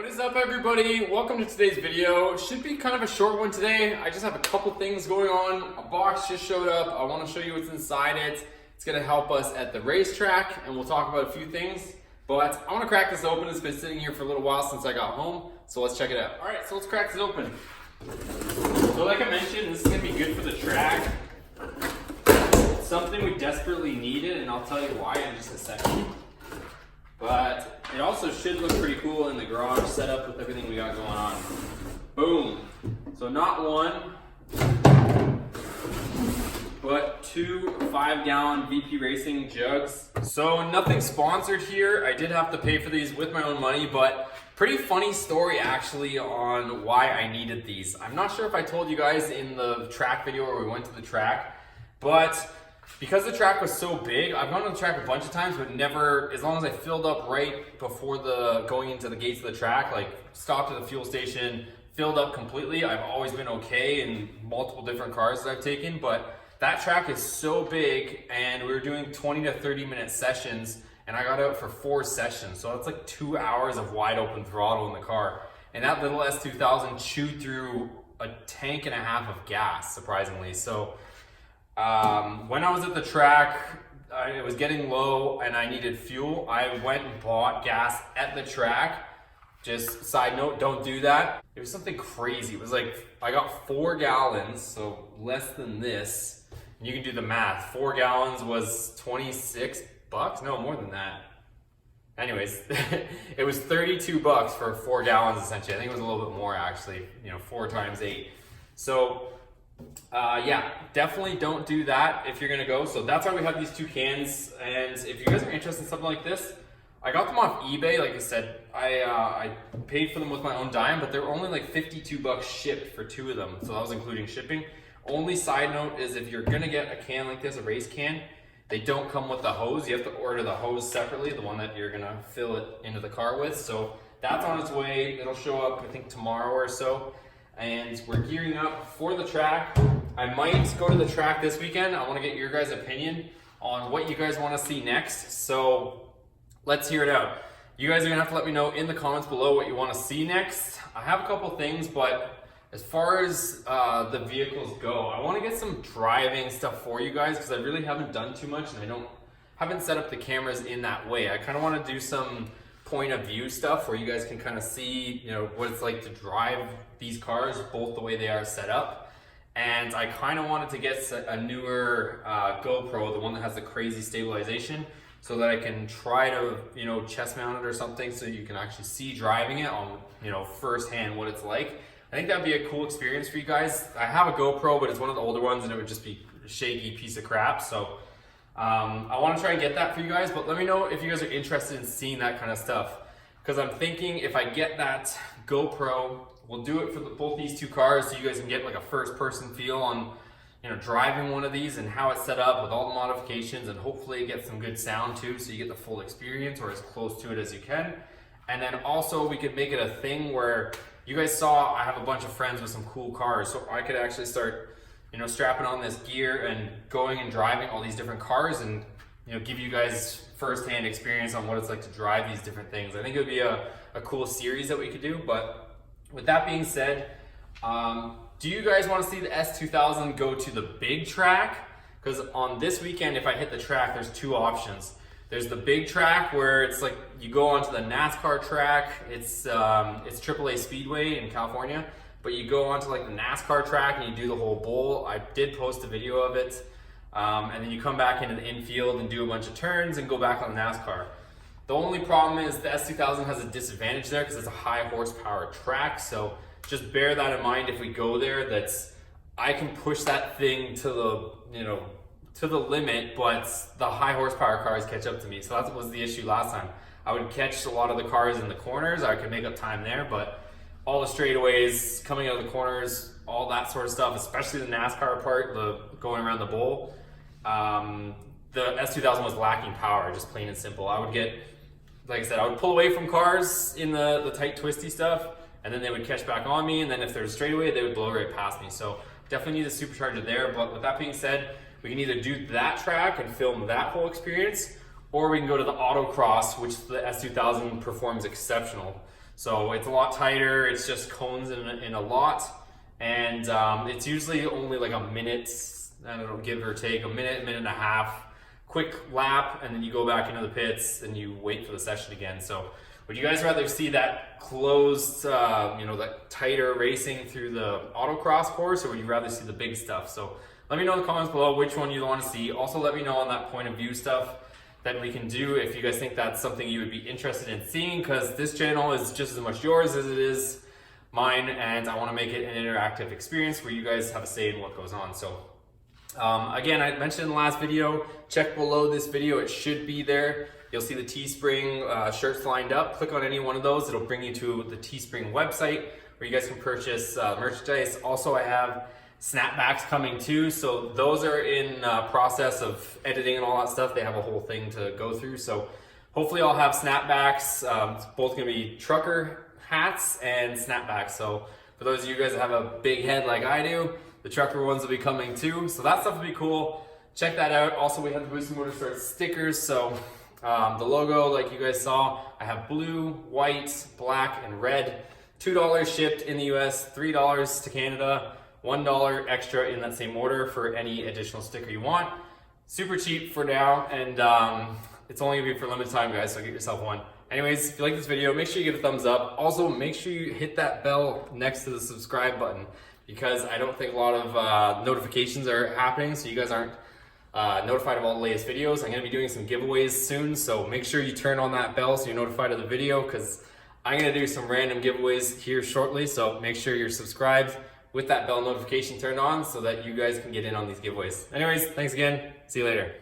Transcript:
is up, everybody? Welcome to today's video. Should be kind of a short one today. I just have a couple things going on. A box just showed up. I want to show you what's inside it. It's going to help us at the racetrack, and we'll talk about a few things. But I want to crack this open. It's been sitting here for a little while since I got home, so let's check it out. All right, so let's crack this open. So like I mentioned, this is going to be good for the track. It's something we desperately needed, and I'll tell you why in just a second. But it also should look pretty cool in the garage setup with everything we got going on. Boom. So not one, but two 5-gallon VP Racing jugs. So nothing sponsored here. I did have to pay for these with my own money, but pretty funny story actually on why I needed these. I'm not sure if I told you guys in the track video where we went to the track, but because the track was so big, I've gone to the track a bunch of times, but never, as long as I filled up right before going into the gates of the track, like stopped at the fuel station, filled up completely, I've always been okay in multiple different cars that I've taken. But that track is so big, and we were doing 20 to 30 minute sessions, and I got out for 4 sessions. So that's like 2 hours of wide open throttle in the car. And that little S2000 chewed through a tank and a half of gas, surprisingly. So when I was at the track, it was getting low and I needed fuel. I went and bought gas at the track. Just side note, don't do that. It was something crazy. It was like, I got 4 gallons, so less than this. You can do the math. 4 gallons was 26 bucks? No, more than that. Anyways, it was 32 bucks for 4 gallons essentially. I think it was a little bit more actually, 4 times 8. So yeah, definitely don't do that if you're gonna go. So that's why we have these 2 cans. And if you guys are interested in something like this, I got them off eBay. Like I said, I paid for them with my own dime, but they're only like 52 bucks shipped for 2 of them. So that was including shipping. Only side note is if you're gonna get a can like this, a race can, they don't come with the hose. You have to order the hose separately, the one that you're gonna fill it into the car with. So that's on its way. It'll show up, I think, tomorrow or so. And we're gearing up for the track. I might go to the track this weekend. I want to get your guys' opinion on what you guys want to see next. So let's hear it out. You guys are gonna have to let me know in the comments below what you want to see next. I have a couple things, but as far as the vehicles go, I want to get some driving stuff for you guys because I really haven't done too much, and I haven't set up the cameras in that way. I kind of want to do some point of view stuff where you guys can kind of see, what it's like to drive these cars both the way they are set up. And I kind of wanted to get a newer GoPro, the one that has the crazy stabilization, so that I can try to, chest mount it or something so you can actually see driving it on, firsthand what it's like. I think that'd be a cool experience for you guys. I have a GoPro, but it's one of the older ones and it would just be a shaky piece of crap. So I want to try and get that for you guys, but let me know if you guys are interested in seeing that kind of stuff. Because I'm thinking if I get that GoPro, we'll do it for both these 2 cars so you guys can get like a first-person feel on, driving one of these and how it's set up with all the modifications, and hopefully get some good sound too, so you get the full experience or as close to it as you can. And then also we could make it a thing where you guys saw I have a bunch of friends with some cool cars, so I could actually start strapping on this gear and going and driving all these different cars and, give you guys firsthand experience on what it's like to drive these different things. I think it would be a cool series that we could do. But with that being said, do you guys want to see the S2000 go to the big track? Because on this weekend, if I hit the track, there's 2 options. There's the big track where it's like you go onto the NASCAR track. It's AAA Speedway in California. But you go onto like the NASCAR track and you do the whole bowl. I did post a video of it. And then you come back into the infield and do a bunch of turns and go back on the NASCAR. The only problem is the S2000 has a disadvantage there because it's a high horsepower track. So just bear that in mind if we go there. I can push that thing to the, to the limit, but the high horsepower cars catch up to me. So that was the issue last time. I would catch a lot of the cars in the corners. I could make up time there, but all the straightaways, coming out of the corners, all that sort of stuff, especially the NASCAR part, the going around the bowl, the S2000 was lacking power, just plain and simple. I would get, like I said, I would pull away from cars in the tight twisty stuff, and then they would catch back on me, and then if there's a straightaway, they would blow right past me. So definitely need a supercharger there. But with that being said, we can either do that track and film that whole experience, or we can go to the autocross, which the S2000 performs exceptional. So it's a lot tighter. It's just cones in a lot. And it's usually only like a minute, I don't know, give or take a minute, minute and a half, quick lap, and then you go back into the pits and you wait for the session again. So would you guys rather see that closed, that tighter racing through the autocross course, or would you rather see the big stuff? So let me know in the comments below which one you want to see. Also let me know on that point of view stuff that we can do if you guys think that's something you would be interested in seeing, because this channel is just as much yours as it is mine, and I want to make it an interactive experience where you guys have a say in what goes on. So again, I mentioned in the last video, check below this video, it should be there. You'll see the Teespring shirts lined up. Click on any one of those. It'll bring you to the Teespring website where you guys can purchase merchandise. Also, I have snapbacks coming too. So those are in process of editing and all that stuff. They have a whole thing to go through. So hopefully I'll have snapbacks. It's both gonna be trucker hats and snapbacks. So for those of you guys that have a big head like I do, the trucker ones will be coming too. So that stuff will be cool. Check that out. Also, we have the Boosted Motorsports stickers. So the logo, like you guys saw, I have blue, white, black, and red. $2 shipped in the US, $3 to Canada, $1 extra in that same order for any additional sticker you want. Super cheap for now, and it's only gonna be for limited time, guys, so get yourself one. Anyways, if you like this video, make sure you give it a thumbs up. Also, make sure you hit that bell next to the subscribe button, because I don't think a lot of notifications are happening, so you guys aren't notified of all the latest videos. I'm going to be doing some giveaways soon, so make sure you turn on that bell so you're notified of the video, because I'm going to do some random giveaways here shortly. So make sure you're subscribed with that bell notification turned on so that you guys can get in on these giveaways. Anyways, thanks again. See you later.